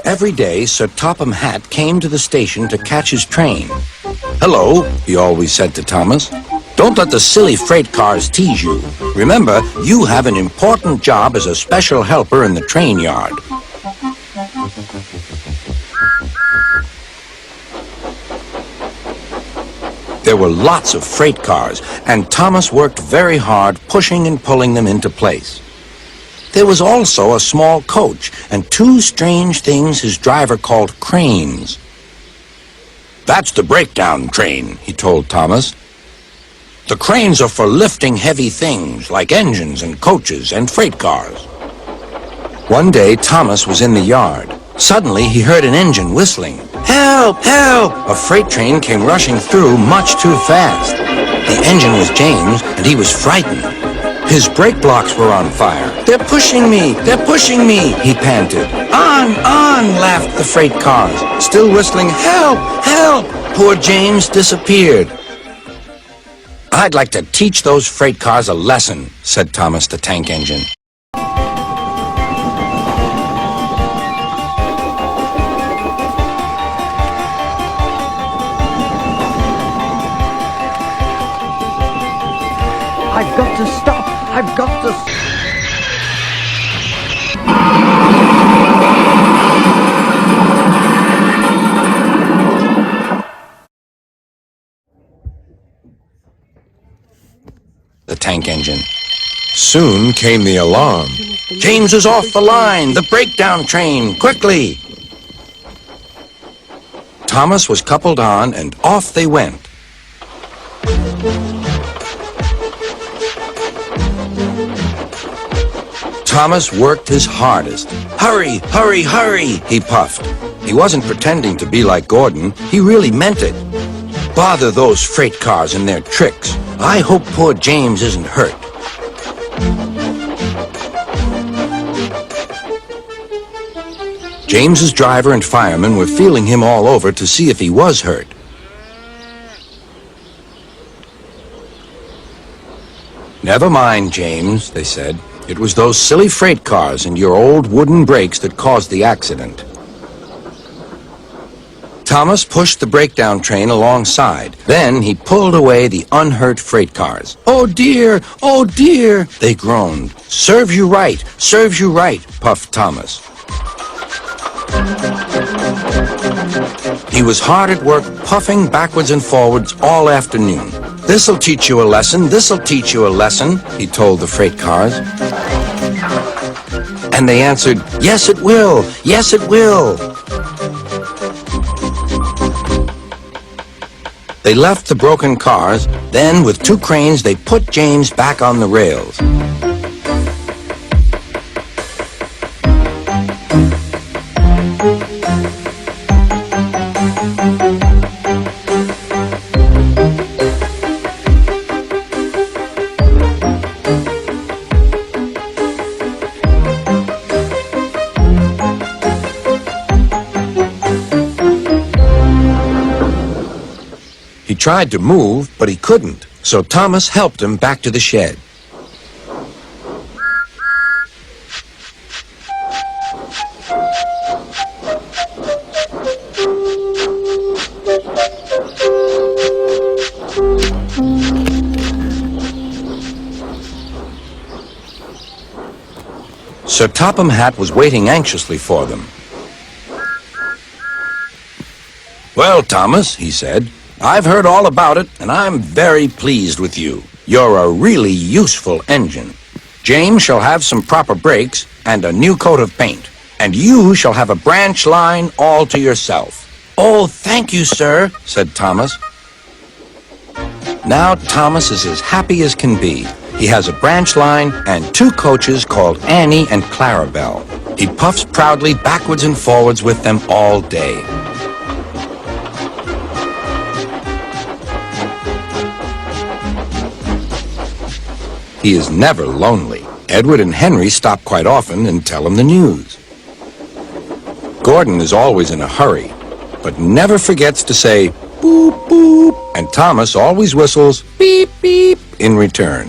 Every day, Sir Topham Hatt came to the station to catch his train. "Hello," he always said to Thomas. "Don't let the silly freight cars tease you. Remember, you have an important job as a special helper in the train yard." There were lots of freight cars, and Thomas worked very hard pushing and pulling them into place. There was also a small coach and two strange things his driver called cranes. "That's the breakdown train," he told Thomas. "The cranes are for lifting heavy things like engines and coaches and freight cars." One day, Thomas was in the yard. Suddenly, he heard an engine whistling. "Help! Help!" A freight train came rushing through much too fast. The engine was James, and he was frightened. His brake blocks were on fire. "They're pushing me! They're pushing me!" he panted. "On! On!" laughed the freight cars, still whistling, "Help! Help!" Poor James disappeared. "I'd like to teach those freight cars a lesson," said Thomas the Tank Engine. I've got to stop! I've got to... The tank engine. Soon came the alarm. "James is off the line! The breakdown train! Quickly!" Thomas was coupled on, and off they went. Thomas worked his hardest. "Hurry, hurry, hurry," he puffed. He wasn't pretending to be like Gordon. He really meant it. "Bother those freight cars and their tricks. I hope poor James isn't hurt." James's driver and firemen were feeling him all over to see if he was hurt. "Never mind, James," they said. "It was those silly freight cars and your old wooden brakes that caused the accident." Thomas pushed the breakdown train alongside. Then he pulled away the unhurt freight cars. "Oh dear! Oh dear!" they groaned. "Serves you right! Serves you right!" puffed Thomas. He was hard at work, puffing backwards and forwards all afternoon. "This'll teach you a lesson, this'll teach you a lesson," he told the freight cars. And they answered, "Yes, it will, yes, it will." They left the broken cars, then with two cranes they put James back on the rails. He tried to move, but he couldn't, so Thomas helped him back to the shed. Sir Topham Hatt was waiting anxiously for them. "Well, Thomas," he said, "I've heard all about it, and I'm very pleased with you. You're a really useful engine. James shall have some proper brakes and a new coat of paint, and you shall have a branch line all to yourself." "Oh, thank you, sir," said Thomas. Now Thomas is as happy as can be. He has a branch line and two coaches called Annie and Clarabelle. He puffs proudly backwards and forwards with them all day. He is never lonely. Edward and Henry stop quite often and tell him the news. Gordon is always in a hurry, but never forgets to say, "Boop, boop," and Thomas always whistles, "Beep, beep," in return.